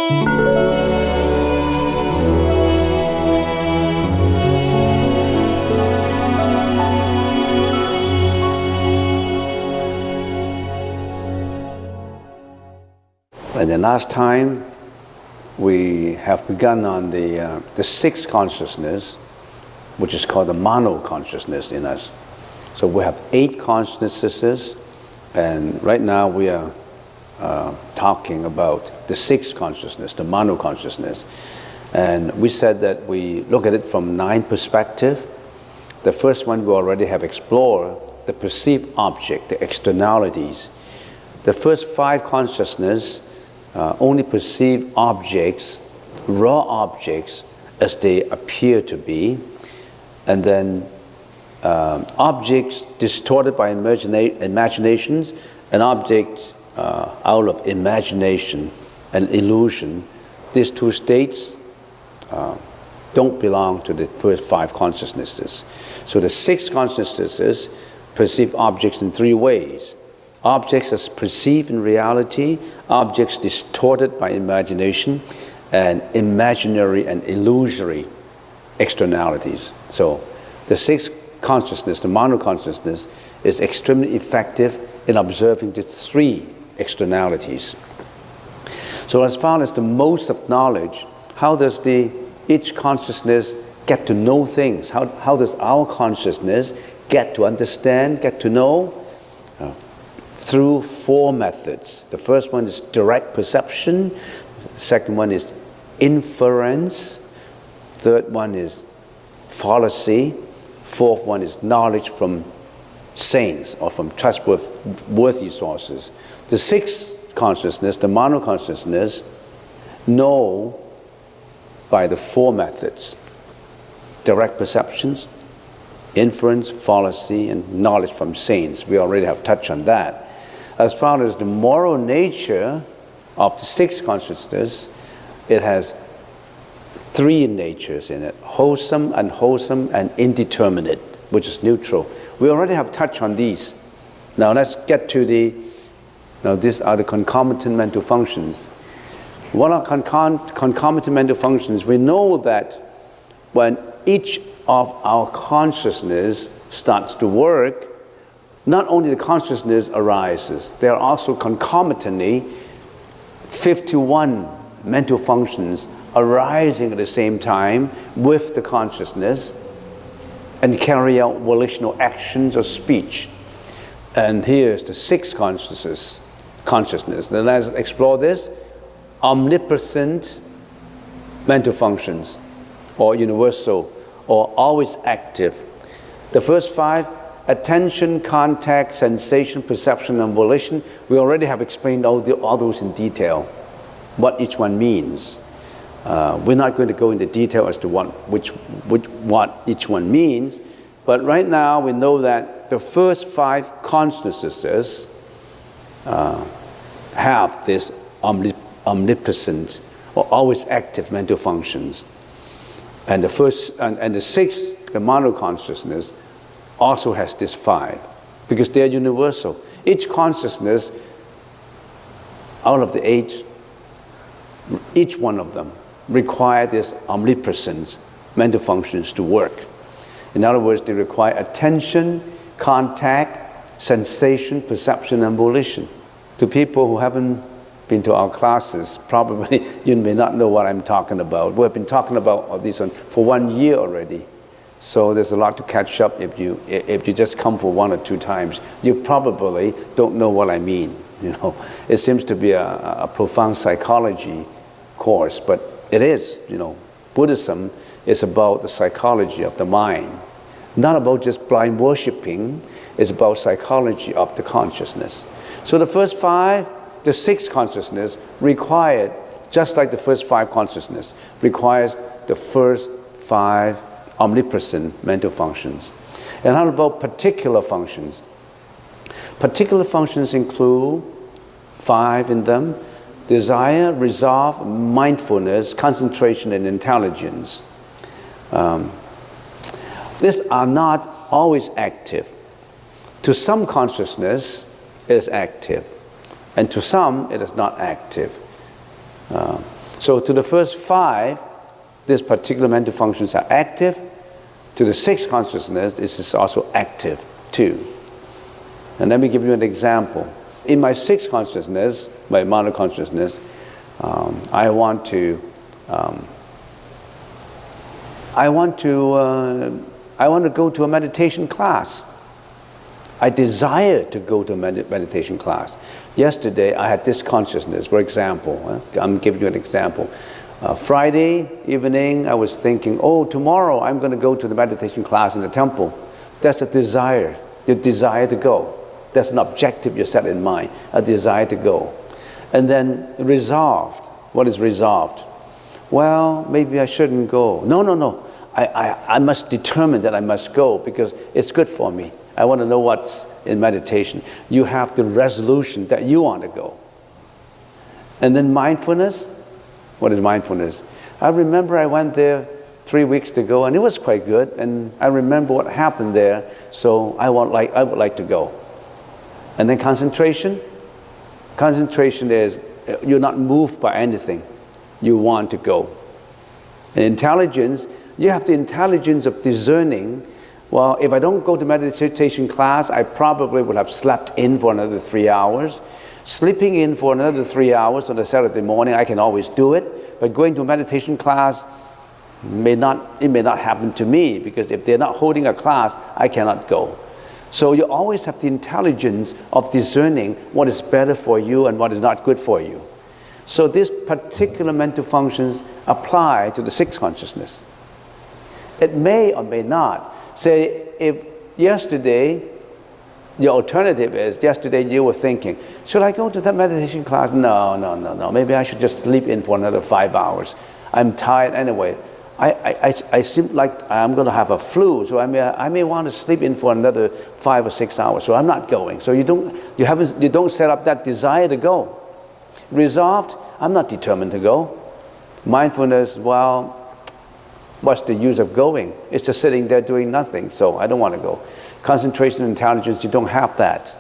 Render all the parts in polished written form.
And the last time we have begun on the sixth consciousness, which is called the mano consciousness in us. So we have 8 consciousnesses, and right now we are talking about the sixth consciousness, the mano consciousness. And we said that we look at it from 9 perspectives. The first one we already have explored, the perceived object, the externalities. The first 5 consciousness only perceive objects, raw objects, as they appear to be, and then objects distorted by imaginations, and objects out of imagination and illusion. These 2 states don't belong to the first 5 consciousnesses. So the 6 consciousnesses perceive objects in 3 ways. Objects as perceived in reality, objects distorted by imagination, and imaginary and illusory externalities. So the 6th consciousness, the mano consciousness, is extremely effective in observing the 3 externalities. So as far as the modes of knowledge, how does each consciousness get to know things? How does our consciousness get to understand, get to know? Through 4 methods. The first one is direct perception. The second one is inference. Third one is fallacy. Fourth one is knowledge from saints or from trustworthy sources. The 6th consciousness, the mano consciousness, know by the 4 methods: direct perceptions, inference, fallacy, and knowledge from saints. We already have touched on that. As far as the moral nature of the 6th consciousness, it has 3 natures in it: wholesome, unwholesome, and indeterminate, which is neutral. We already have touched on these. Now let's get to these are the concomitant mental functions. What are concomitant mental functions? We know that when each of our consciousness starts to work, not only the consciousness arises, there are also concomitantly 51 mental functions arising at the same time with the consciousness and carry out volitional actions or speech. And here's the 6th consciousness. Then let's explore this. Omnipresent mental functions, or universal, or always active. The first 5: attention, contact, sensation, perception, and volition. We already have explained all those in detail, what each one means. We're not going to go into detail as to what each one means, but right now we know that the first 5 consciousnesses have this omnipresent or always active mental functions. And the 6th, the mano consciousness, also has this 5, because they are universal. Each consciousness out of the 8, each one of them require this omnipresent mental functions to work. In other words, they require attention, contact, sensation, perception, and volition. To people who haven't been to our classes, probably you may not know what I'm talking about. We've been talking about all these for 1 year already. So there's a lot to catch up. If you just come for 1 or 2 times, you probably don't know what I mean. It seems to be a profound psychology course, but it is. Buddhism is about the psychology of the mind, not about just blind worshipping. It's about psychology of the consciousness. So the first 5, the 6th consciousness required, just like the first 5 consciousness, requires the first 5 omnipresent mental functions. And how about particular functions? Particular functions include 5 in them: desire, resolve, mindfulness, concentration, and intelligence. These are not always active. To some consciousness, it is active, and to some, it is not active. So to the first 5, these particular mental functions are active. To the 6th consciousness, this is also active too. And let me give you an example. In my 6th consciousness, my mano consciousness, I want to go to a meditation class. I desire to go to a meditation class. Yesterday, I had this consciousness, for example. I'm giving you an example. Friday evening, I was thinking, oh, tomorrow I'm going to go to the meditation class in the temple. That's a desire. You desire to go. That's an objective you set in mind, a desire to go. And then resolved. What is resolved? Well, maybe I shouldn't go. No. I must determine that I must go because it's good for me. I want to know what's in meditation. You have the resolution that you want to go. And then mindfulness. What is mindfulness? I remember I went there 3 weeks ago and it was quite good, and I remember what happened there, so I would like to go. And then concentration. Concentration is you're not moved by anything. You want to go. And intelligence, you have the intelligence of discerning. Well, if I don't go to meditation class, I probably would have slept in for another 3 hours. Sleeping in for another 3 hours on a Saturday morning, I can always do it. But going to a meditation class, it may not happen to me, because if they're not holding a class, I cannot go. So you always have the intelligence of discerning what is better for you and what is not good for you. So these particular mental functions apply to the 6th consciousness. It may or may not. Say, if yesterday, the alternative is, yesterday you were thinking, should I go to that meditation class? No. Maybe I should just sleep in for another 5 hours. I'm tired anyway. I seem like I'm going to have a flu, so I may want to sleep in for another 5 or 6 hours. So I'm not going. So you don't set up that desire to go. Resolved, I'm not determined to go. Mindfulness, well, what's the use of going? It's just sitting there doing nothing, so I don't want to go. Concentration and intelligence, you don't have that.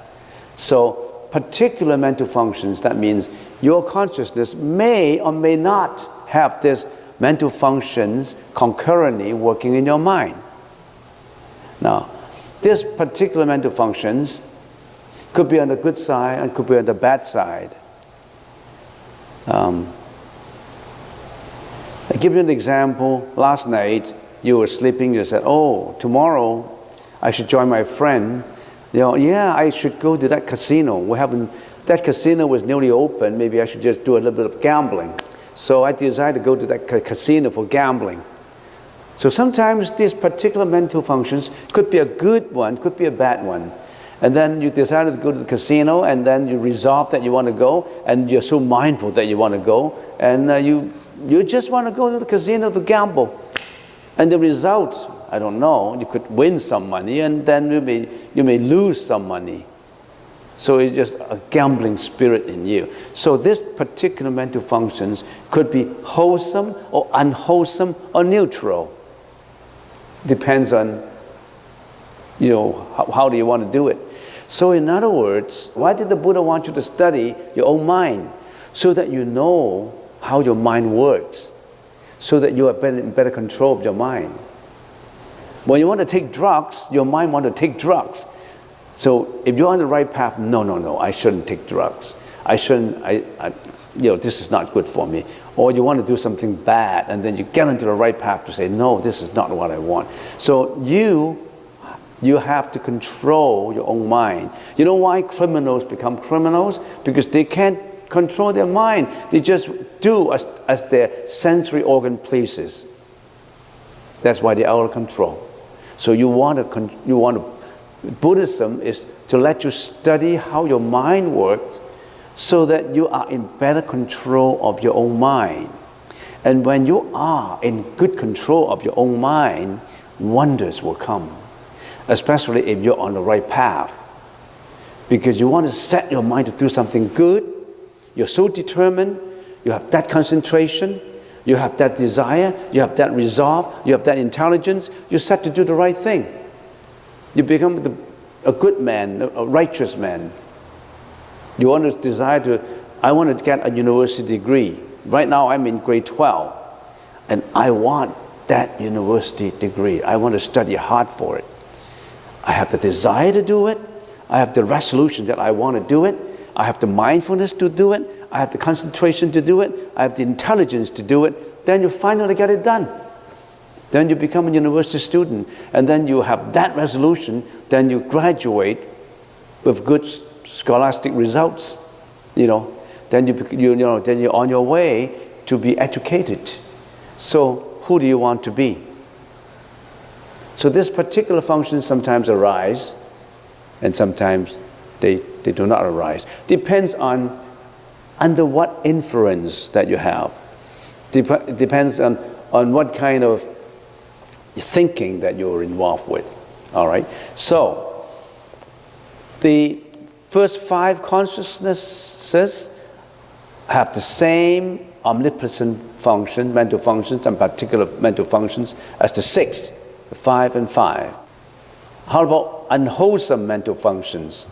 So particular mental functions, that means your consciousness may or may not have these mental functions concurrently working in your mind. Now, these particular mental functions could be on the good side and could be on the bad side. I give you an example. Last night, you were sleeping, you said, oh, tomorrow I should join my friend. Yeah, I should go to that casino. That casino was newly open. Maybe I should just do a little bit of gambling. So I decided to go to that casino for gambling. So sometimes these particular mental functions could be a good one, could be a bad one. And then you decided to go to the casino, and then you resolve that you want to go, and you're so mindful that you want to go, and you just want to go to the casino to gamble. And the result, I don't know, you could win some money, and then you may lose some money. So it's just a gambling spirit in you. So this particular mental functions could be wholesome or unwholesome or neutral. Depends on, how do you want to do it. So in other words, why did the Buddha want you to study your own mind? So that you know how your mind works. So that you are in better control of your mind. When you want to take drugs, your mind wants to take drugs. So if you're on the right path, no, I shouldn't take drugs. This is not good for me. Or you want to do something bad, and then you get into the right path to say, no, this is not what I want. So you have to control your own mind. You know why criminals become criminals? Because they can't control their mind. They just do as their sensory organ pleases. That's why they're out of control. So Buddhism is to let you study how your mind works so that you are in better control of your own mind. And when you are in good control of your own mind, wonders will come, especially if you're on the right path. Because you want to set your mind to do something good, you're so determined, you have that concentration, you have that desire, you have that resolve, you have that intelligence, you're set to do the right thing. You become a good man, a righteous man. You want to I want to get a university degree. Right now I'm in grade 12, and I want that university degree. I want to study hard for it. I have the desire to do it. I have the resolution that I want to do it. I have the mindfulness to do it. I have the concentration to do it. I have the intelligence to do it. Then you finally get it done. Then you become a university student, and then you have that resolution. Then you graduate with good scholastic results. Then then you're on your way to be educated. So who do you want to be? So this particular functions sometimes arise, and sometimes they do not arise. Depends on under what influence that you have. Depends on what kind of thinking that you're involved with. All right. So the first 5 consciousnesses have the same omnipresent function, mental functions, and particular mental functions as the 6, 5 and 5. How about unwholesome mental functions?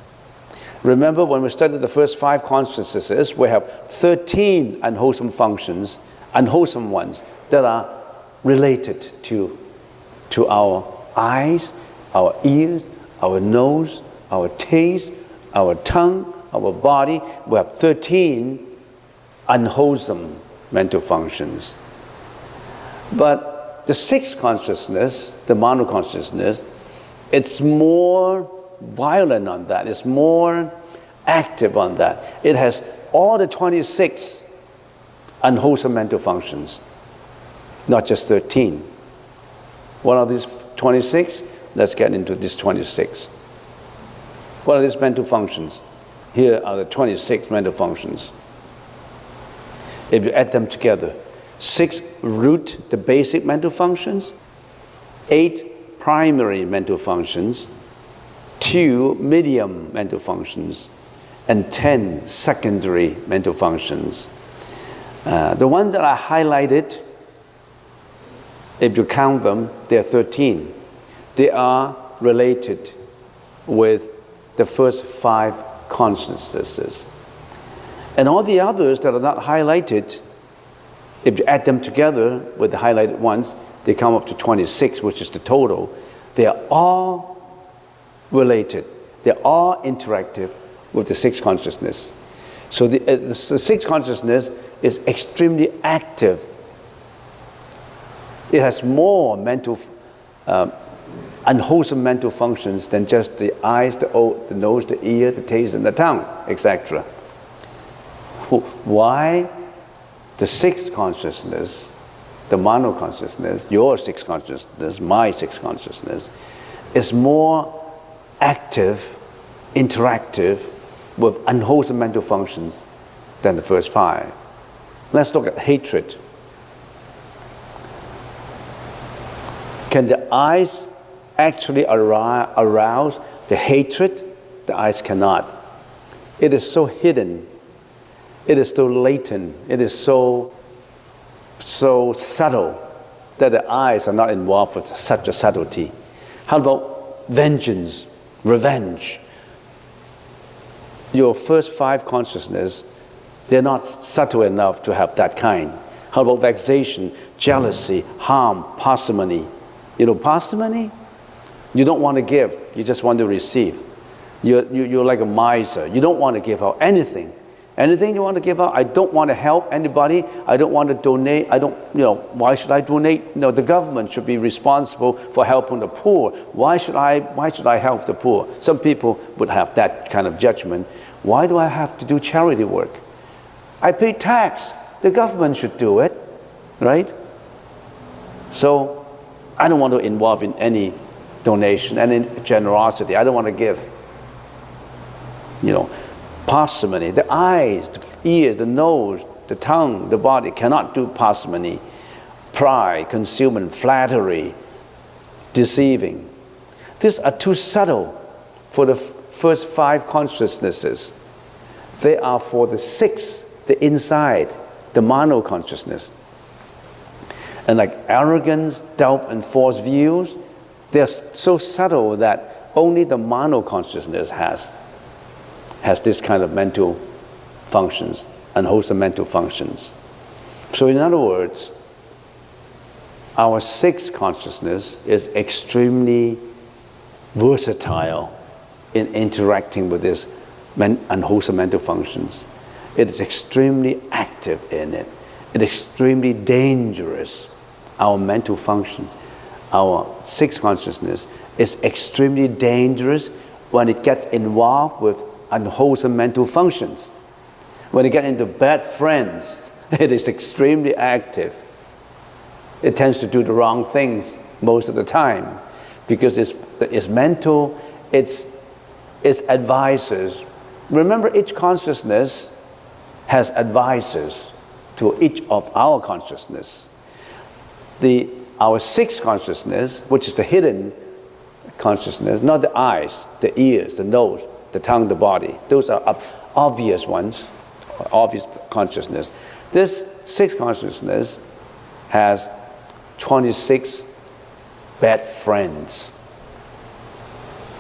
Remember, when we studied the first 5 consciousnesses, we have 13 unwholesome functions, unwholesome ones, that are related to our eyes, our ears, our nose, our taste, our tongue, our body. We have 13 unwholesome mental functions. But the 6th consciousness, the mano consciousness, it's more violent on that. It's more active on that. It has all the 26 unwholesome mental functions, not just 13. What are these 26? Let's get into these 26. What are these mental functions? Here are the 26 mental functions. If you add them together, 6 root, the basic mental functions, 8 primary mental functions, 2 medium mental functions, and 10 secondary mental functions. The ones that I highlighted, if you count them, they are 13. They are related with the first 5 consciousnesses. And all the others that are not highlighted, if you add them together with the highlighted ones, they come up to 26, which is the total. They are all related. They're all interactive with the 6th consciousness. So the 6th consciousness is extremely active. It has more mental, unwholesome mental functions than just the eyes, the nose, the ear, the taste, and the tongue, etc. Why? The 6th consciousness, the mano consciousness, your 6th consciousness, my 6th consciousness, is more active, interactive with unwholesome mental functions than the first 5. Let's look at hatred. Can the eyes actually arouse the hatred? The eyes cannot. It is so hidden. It is so latent. It is so subtle that the eyes are not involved with such a subtlety. How about vengeance, revenge? Your first 5 consciousness, they're not subtle enough to have that kind. How about vexation, jealousy, harm, parsimony? Parsimony? You don't want to give, you just want to receive. You're like a miser. You don't want to give out anything. Anything you want to give out, I don't want to help anybody. I don't want to donate. Why should I donate? The government should be responsible for helping the poor. Why should I help the poor? Some people would have that kind of judgment. Why do I have to do charity work? I pay tax. The government should do it, right? So I don't want to involve in any donation, any generosity. I don't want to give. Parsimony, the eyes, the ears, the nose, the tongue, the body cannot do parsimony. Pride, concealment, flattery, deceiving. These are too subtle for the first 5 consciousnesses. They are for the 6th, the inside, the mano consciousness. And like arrogance, doubt, and false views, they're so subtle that only the mano consciousness has this kind of mental functions, unwholesome mental functions. So in other words, our sixth consciousness is extremely versatile in interacting with these unwholesome mental functions. It is extremely active in it. It is extremely dangerous. Our mental functions, our sixth consciousness is extremely dangerous when it gets involved with unwholesome mental functions. When it gets into bad friends, it is extremely active. It tends to do the wrong things most of the time because it's mental, it's advisors. Remember, each consciousness has advisors to each of our consciousness. Our sixth consciousness, which is the hidden consciousness, not the eyes, the ears, the nose, the tongue, the body. Those are obvious ones, obvious consciousness. This sixth consciousness has 26 bad friends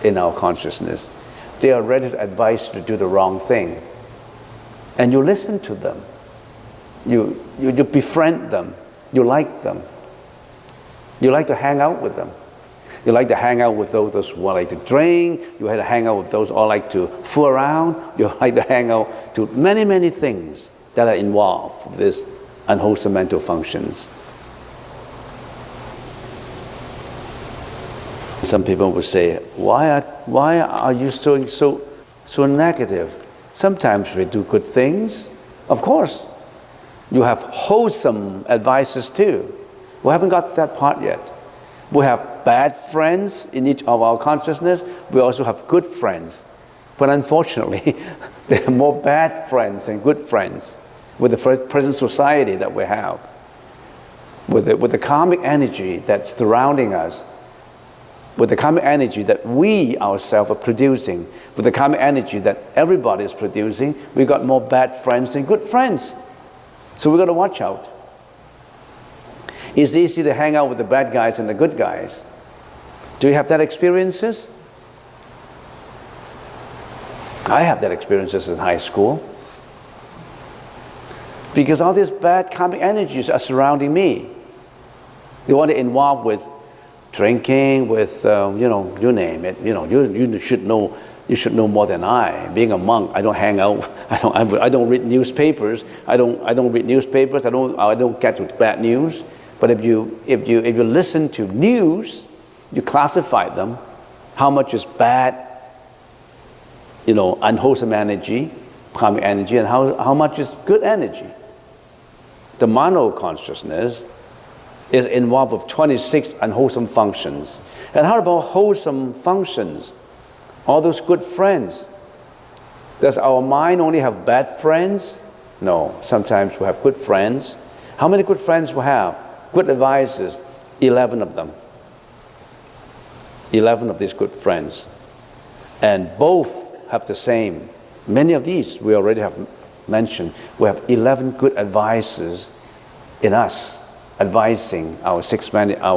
in our consciousness. They are ready to advise you to do the wrong thing. And you listen to them. You befriend them. You like them. You like to hang out with them. You like to hang out with those who like to drink. You like to hang out with those who like to fool around. You like to hang out to many, many things that are involved with these unwholesome mental functions. Some people would say, why are you so negative? Sometimes we do good things. Of course. You have wholesome advices too. We haven't got to that part yet. We have bad friends in each of our consciousness. We also have good friends. But unfortunately, there are more bad friends than good friends with the present society that we have. With the karmic energy that's surrounding us, with the karmic energy that we ourselves are producing, with the karmic energy that everybody is producing, we've got more bad friends than good friends. So we've got to watch out. It's easy to hang out with the bad guys and the good guys. Do you have that experiences? I have that experiences in high school. Because all these bad karmic energies are surrounding me. They want to involve with drinking, with you name it. You should know. You should know more than I. Being a monk, I don't hang out. I don't read newspapers. I don't read newspapers. I don't get with bad news. But if you listen to news, you classify them. How much is bad, unwholesome energy, karmic energy, and how much is good energy? The mano consciousness is involved with 26 unwholesome functions. And how about wholesome functions? All those good friends. Does our mind only have bad friends? No, sometimes we have good friends. How many good friends we have? Good advisors, 11 of them. 11 of these good friends. And both have the same. Many of these we already have mentioned. We have 11 good advisors in us, advising our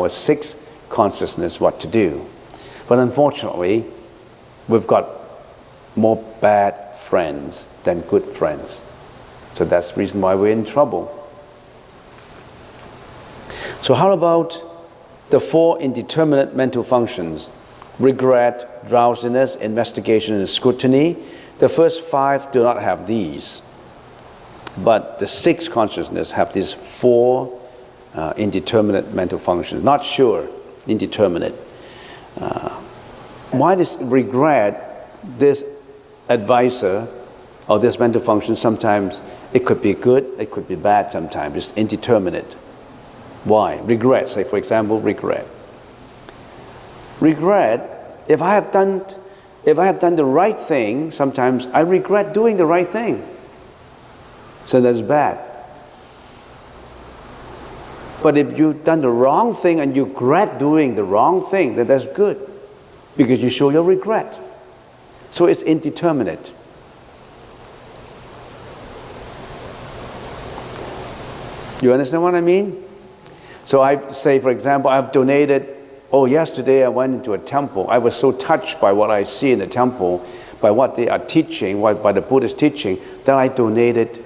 sixth consciousness what to do. But unfortunately, we've got more bad friends than good friends. So that's the reason why we're in trouble. So how about the 4 indeterminate mental functions? Regret, drowsiness, investigation, and scrutiny. The first 5 do not have these. But the 6th consciousness have these 4 indeterminate mental functions. Not sure, indeterminate. Why does regret, this advisor or this mental function, sometimes it could be good, it could be bad sometimes. It's indeterminate. Why? Regret, say for example, regret. Regret, if I have done the right thing, sometimes I regret doing the right thing. So that's bad. But if you've done the wrong thing and you regret doing the wrong thing, then that's good. Because you show your regret. So it's indeterminate. You understand what I mean? So I say, for example, I've donated, yesterday I went into a temple. I was so touched by what I see in the temple, by what they are teaching, by the Buddhist teaching, that I donated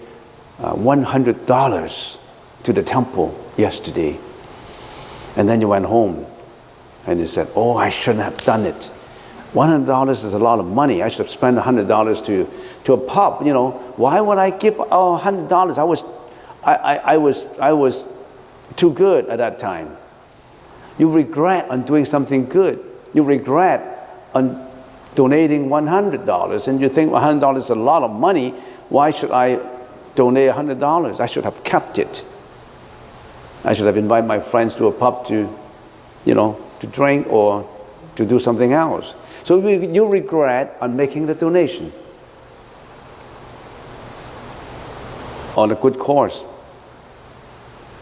$100 to to the temple yesterday. And then you went home and you said, oh, I shouldn't have done it. $100 is a lot of money. I should have spent $100 to a pub. You know, why would I give $100? I was too good at that time. You regret on doing something good. You regret on donating $100, and you think $100 is a lot of money. Why should I donate $100? I should have kept it. I should have invited my friends to a pub to drink or to do something else. So you regret on making the donation on a good cause.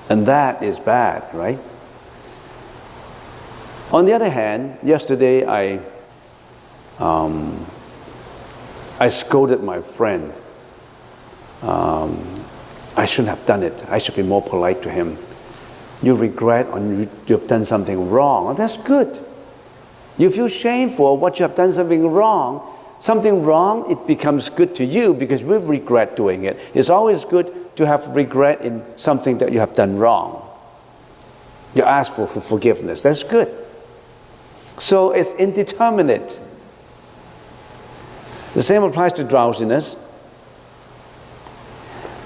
And that is bad, right? On the other hand, yesterday I scolded my friend. I shouldn't have done it. I should be more polite to him. You regret on you've done something wrong. Oh, that's good. You feel shameful what you have done something wrong. Something wrong, it becomes good to you because we regret doing it. It's always good to have regret in something that you have done wrong. You ask for forgiveness. That's good. So it's indeterminate. The same applies to drowsiness.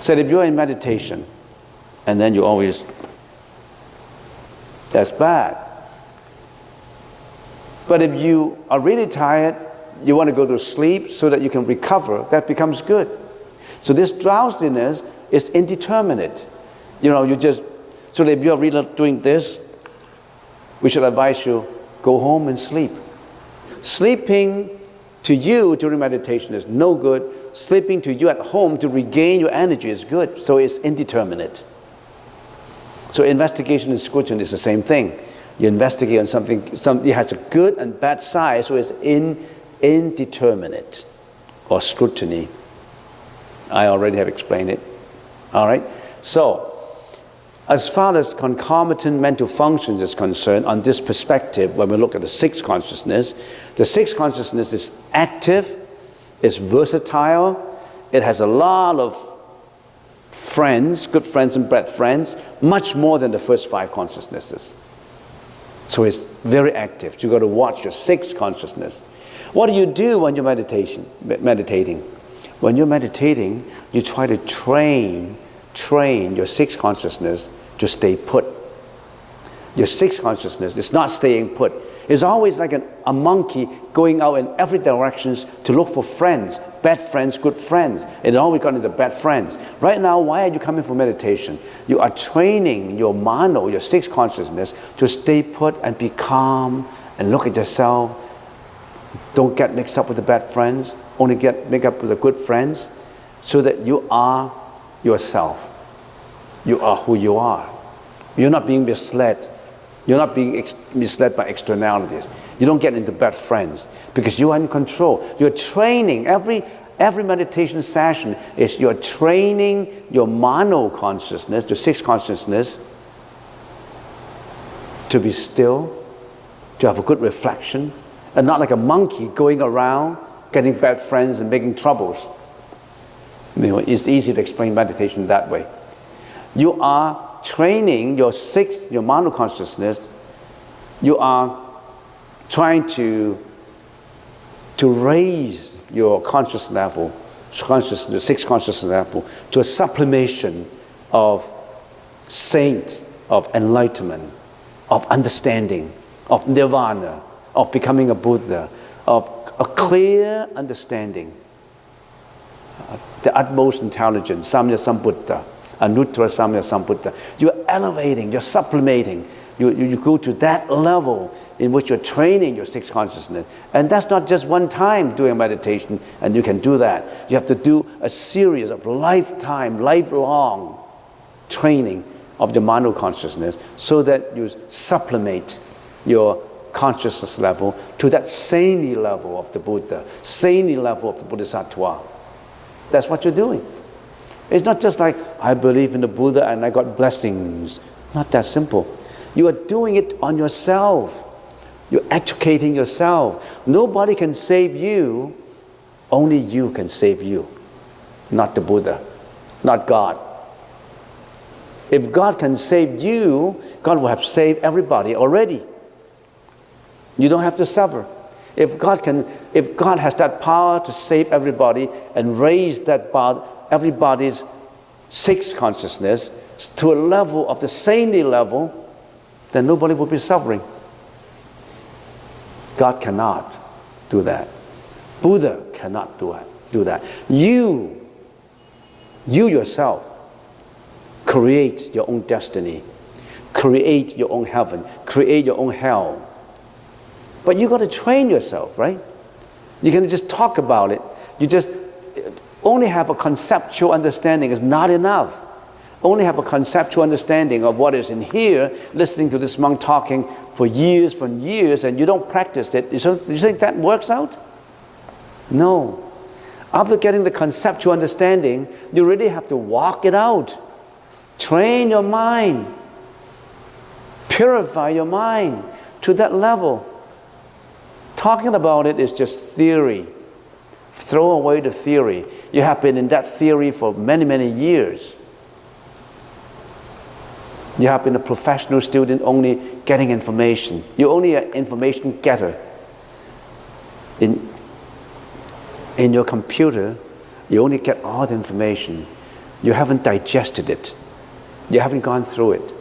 Said if you're in meditation and then you always, that's bad. But if you are really tired, you want to go to sleep so that you can recover, that becomes good. So this drowsiness is indeterminate. So that if you're really doing this, we should advise you, go home and sleep. Sleeping to you during meditation is no good. Sleeping to you at home to regain your energy is good. So it's indeterminate. So investigation and scrutiny is the same thing. You investigate on something it has a good and bad side, so it's indeterminate, or scrutiny. I already have explained it. All right? So, as far as concomitant mental functions is concerned, on this perspective, when we look at the sixth consciousness, the sixth consciousness is active, it's versatile, it has a lot of friends, good friends and bad friends, much more than the first five consciousnesses. So it's very active. You've got to watch your sixth consciousness. What do you do when you're meditating? When you're meditating, you try to train your sixth consciousness to stay put. Your sixth consciousness is not staying put. It's always like a monkey going out in every direction to look for friends, bad friends, good friends. It's always got into bad friends. Right now, why are you coming for meditation? You are training your mano, your sixth consciousness, to stay put and be calm and look at yourself. Don't get mixed up with the bad friends. Only make up with the good friends, so that you are yourself. You are who you are. You're not being misled. You're not being misled by externalities. You don't get into bad friends because you are in control. You're training. Every meditation session is you're training your mano consciousness, your sixth consciousness, to be still, to have a good reflection, and not like a monkey going around getting bad friends and making troubles. It's easy to explain meditation that way. You are training your mano consciousness. You are trying to raise your conscious level, the sixth consciousness level, to a sublimation of saint, of enlightenment, of understanding, of nirvana, of becoming a Buddha, of a clear understanding, the utmost intelligence, Samya Sambuddha, Anuttara Samya Sambuddha. You're elevating, you're sublimating. You go to that level in which you're training your sixth consciousness. And that's not just one time doing meditation, and you can do that. You have to do a series of lifelong training of the mano consciousness, so that you sublimate your consciousness level to that saintly level of the Buddha, saintly level of the Bodhisattva. That's what you're doing. It's not just like, I believe in the Buddha and I got blessings. Not that simple. You are doing it on yourself. You're educating yourself. Nobody can save you. Only you can save you. Not the Buddha. Not God. If God can save you, God will have saved everybody already. You don't have to suffer. If God has that power to save everybody and raise that everybody's sixth consciousness to a level of the saintly level, then nobody will be suffering. God cannot do that. Buddha cannot do that. You yourself create your own destiny, create your own heaven, create your own hell. But you got to train yourself, right? You can just talk about it. You just only have a conceptual understanding is not enough. Only have a conceptual understanding of what is in here, listening to this monk talking for years, and you don't practice it. You think that works out? No. After getting the conceptual understanding, you really have to walk it out. Train your mind. Purify your mind to that level. Talking about it is just theory. Throw away the theory. You have been in that theory for many, many years. You have been a professional student only getting information. You're only an information getter. In your computer, you only get all the information. You haven't digested it. You haven't gone through it.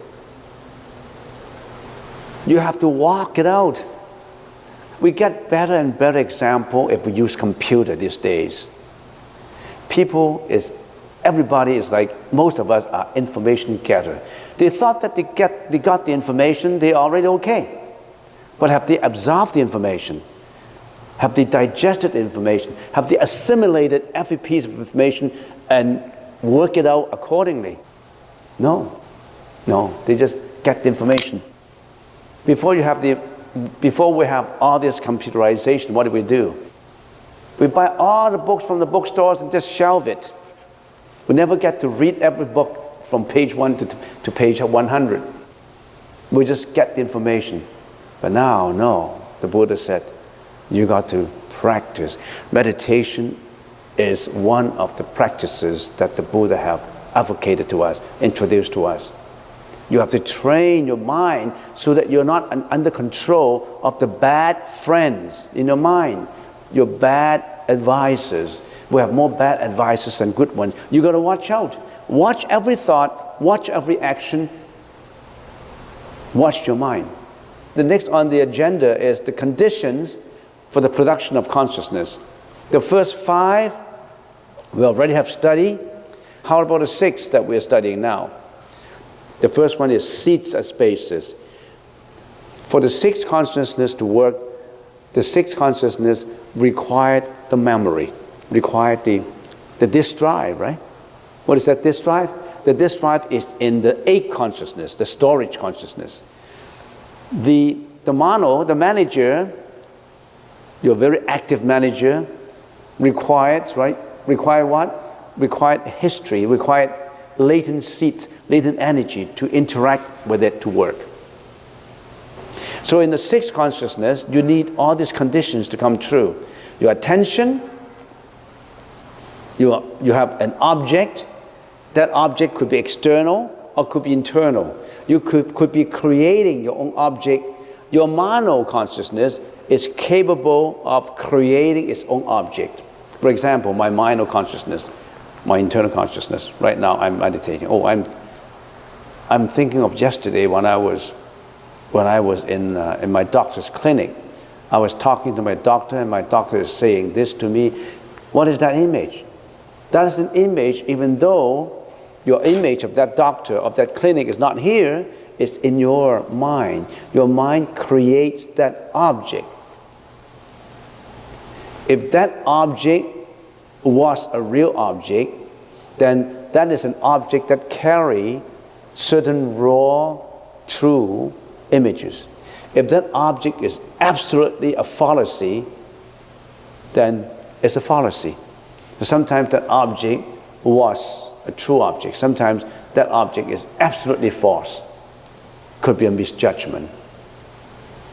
You have to walk it out. We get better and better example if we use computer these days. Everybody is like, most of us are information getter. They thought that they got the information, they're already okay. But have they absorbed the information? Have they digested the information? Have they assimilated every piece of information and work it out accordingly? No, they just get the information. Before we have all this computerization, what do? We buy all the books from the bookstores and just shelve it. We never get to read every book from page 1 to page 100. We just get the information. But now, no, the Buddha said, you got to practice. Meditation is one of the practices that the Buddha have advocated to us, introduced to us. You have to train your mind so that you're not under control of the bad friends in your mind, your bad advisors. We have more bad advisors than good ones. You got to watch out. Watch every thought, watch every action, watch your mind. The next on the agenda is the conditions for the production of consciousness. The first 5 we already have studied. How about the 6 that we are studying now? The first one is seats as basis. For the sixth consciousness to work, the sixth consciousness required the memory, required the disk drive, right? What is that disk drive? The disk drive is in the 8th consciousness, the storage consciousness. The manager, your very active manager, required what? Required history, required latent seeds, latent energy to interact with it to work. So in the 6th consciousness, you need all these conditions to come true. Your attention, you have an object. That object could be external or could be internal. You could be creating your own object. Your mano consciousness is capable of creating its own object. For example, my mano consciousness, my internal consciousness. Right now, I'm meditating. I'm thinking of yesterday when I was in my doctor's clinic. I was talking to my doctor, and my doctor is saying this to me. What is that image? That is an image, even though your image of that doctor, of that clinic is not here, it's in your mind. Your mind creates that object. If that object was a real object, then that is an object that carries certain raw, true images. If that object is absolutely a fallacy, then it's a fallacy. Sometimes that object was a true object. Sometimes that object is absolutely false. Could be a misjudgment.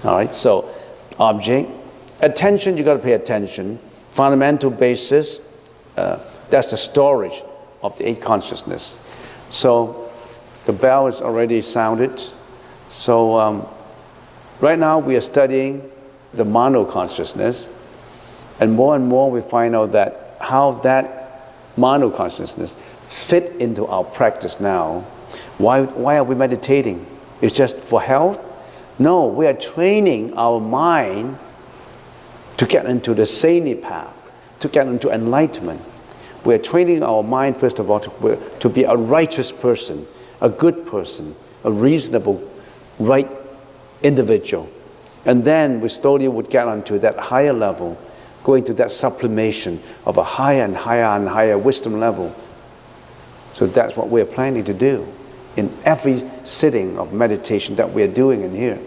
All right, so object. Attention, you got to pay attention. Fundamental basis, that's the storage of the 8th consciousness. So The bell is already sounded. So right now we are studying the mano consciousness, and more we find out that how that mano consciousness fit into our practice now. Why are we meditating? It's just for health? No, we are training our mind to get into the sani path, to get into enlightenment. We are training our mind, first of all, to be a righteous person, a good person, a reasonable, right individual. And then we slowly would get onto that higher level, going to that sublimation of a higher and higher and higher wisdom level. So that's what we're planning to do in every sitting of meditation that we're doing in here.